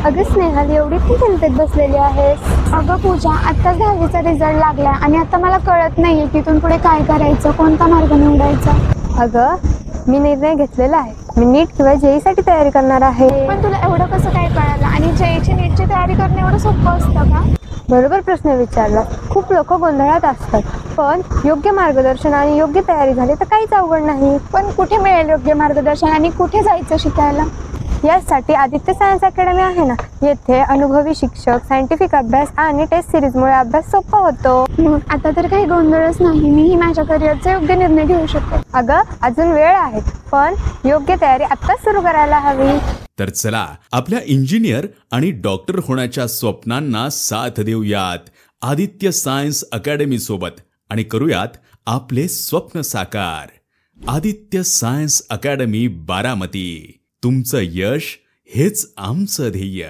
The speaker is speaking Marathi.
अगं स्नेहल, एवढी पण चिंतेत बसलेली आहेस? अगं पूजा, आत्ताच 10वीचा रिझल्ट लागलाय आणि आता मला कळत नाहीये की इथून पुढे काय करायचं, कोणता मार्ग निवडायचा. अगं मी निर्णय घेतलेला आहे. मी नीट किंवा जेई साठी तयारी करणार आहे. पण तुला एवढं कसं काय कळालं? आणि जेईची नीटची तयारी करणं एवढं सोपं असतं का? बरोबर प्रश्न विचारला. खूप लोक गोंधळात असतात, पण योग्य मार्गदर्शन आणि योग्य तयारी झाली तर काहीच अवघड नाही. पण कुठे मिळेल योग्य मार्गदर्शन आणि कुठे जायचं शिकायला? यासाठी आदित्य सायन्स अकॅडमी आहे ना. येथे अनुभवी शिक्षक, सायंटिफिक अभ्यास आणि टेस्ट सिरीजमुळे अभ्यास सोपा होतो. मग आता तर काही गोंधळच नाही. मीही माझ्या करिअरचा योग्य निर्णय घेऊ शकते. अगं अजून वेळ आहे, पण योग्य तयारी आत्ताच सुरू करायला हवी. तर चला आपल्या इंजिनियर आणि डॉक्टर होण्याच्या स्वप्नांना साथ देऊयात आदित्य सायन्स अकॅडमी सोबत आणि करूयात आपले स्वप्न साकार. Aditya science academy Baramati. तुमचं यश हेच आमचं ध्येय.